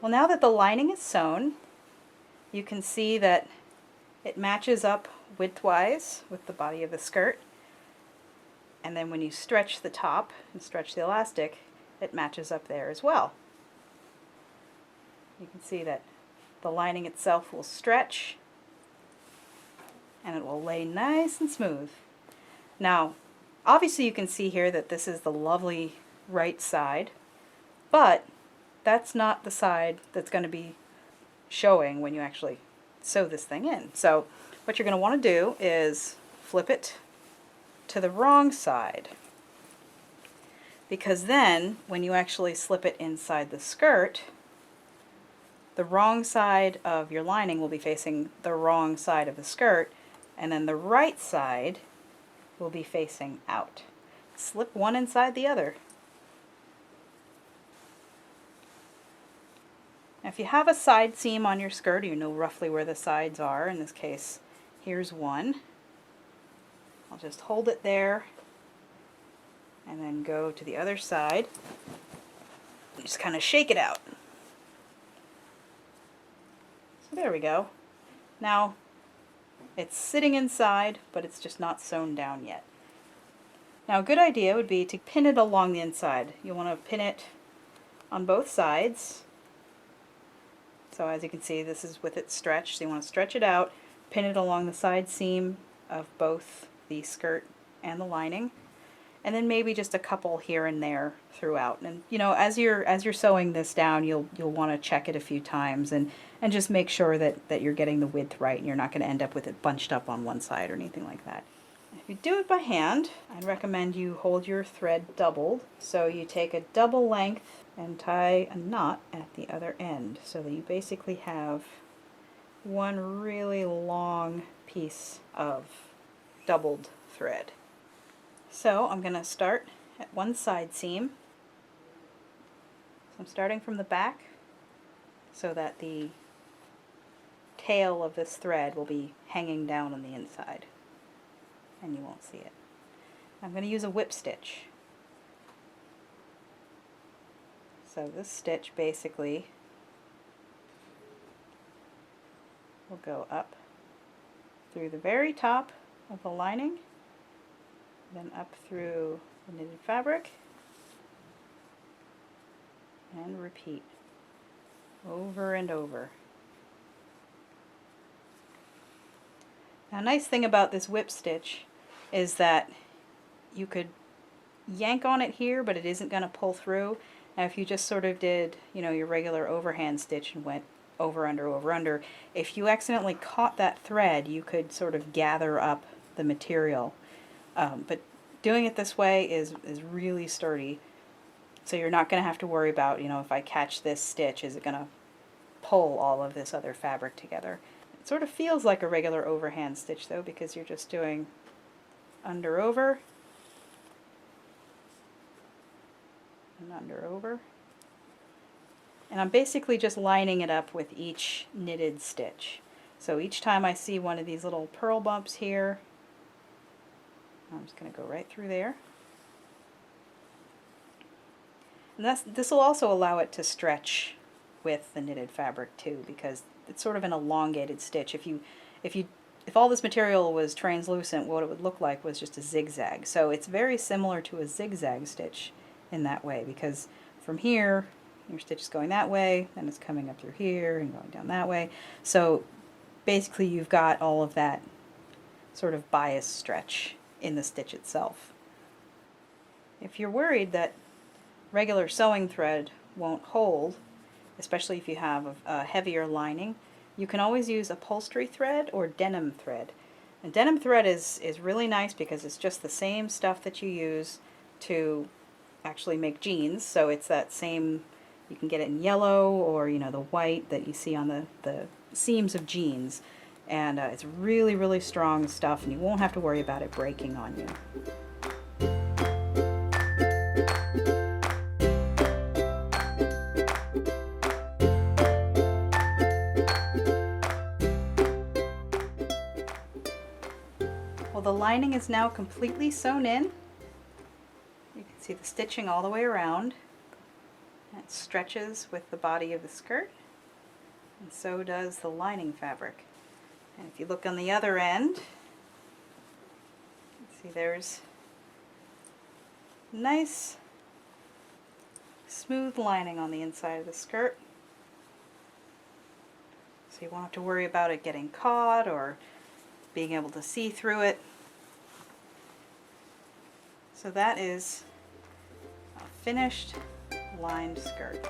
Well, now that the lining is sewn, you can see that it matches up widthwise with the body of the skirt. And then when you stretch the top and stretch the elastic, it matches up there as well. You can see that the lining itself will stretch and it will lay nice and smooth. Now, obviously you can see here that this is the lovely right side, but that's not the side that's going to be showing when you actually sew this thing in. So what you're going to want to do is flip it to the wrong side, because then when you actually slip it inside the skirt, the wrong side of your lining will be facing the wrong side of the skirt, and then the right side will be facing out. Slip one inside the other. Now, if you have a side seam on your skirt, you know roughly where the sides are. In this case, here's one. I'll just hold it there and then go to the other side and just kind of shake it out. So there we go. Now it's sitting inside, but it's just not sewn down yet. Now a good idea would be to pin it along the inside. You want to pin it on both sides. So as you can see, this is with it stretched, so you want to stretch it out, pin it along the side seam of both the skirt and the lining, and then maybe just a couple here and there throughout. And you know, as you're sewing this down, you'll want to check it a few times and just make sure that you're getting the width right and you're not going to end up with it bunched up on one side or anything like that. If you do it by hand, I'd recommend you hold your thread doubled. So you take a double length and tie a knot at the other end, so that you basically have one really long piece of doubled thread. So I'm going to start at one side seam. So I'm starting from the back so that the tail of this thread will be hanging down on the inside and you won't see it. I'm going to use a whip stitch. So this stitch basically will go up through the very top of the lining, then up through the knitted fabric, and repeat over and over. Now, a nice thing about this whip stitch is that you could yank on it here, but it isn't going to pull through. Now if you just sort of did, you know, your regular overhand stitch and went over, under, if you accidentally caught that thread, you could sort of gather up the material. But doing it this way is really sturdy, so you're not going to have to worry about, you know, if I catch this stitch, is it going to pull all of this other fabric together. It sort of feels like a regular overhand stitch though, because you're just doing under, over, and under, over. And I'm basically just lining it up with each knitted stitch. So each time I see one of these little purl bumps here, I'm just going to go right through there. And this will also allow it to stretch with the knitted fabric too, because it's sort of an elongated stitch. If all this material was translucent, what it would look like was just a zigzag. So it's very similar to a zigzag stitch in that way, because from here, your stitch is going that way, then it's coming up through here and going down that way. So basically you've got all of that sort of bias stretch in the stitch itself. If you're worried that regular sewing thread won't hold, especially if you have a heavier lining, you can always use upholstery thread or denim thread. And denim thread is really nice because it's just the same stuff that you use to actually make jeans. So it's that same, you can get it in yellow or, you know, the white that you see on the seams of jeans. And it's really, really strong stuff, and you won't have to worry about it breaking on you. Well, the lining is now completely sewn in. You can see the stitching all the way around. It stretches with the body of the skirt, and so does the lining fabric. And if you look on the other end, see there's nice smooth lining on the inside of the skirt. So you won't have to worry about it getting caught or being able to see through it. So that is a finished lined skirt.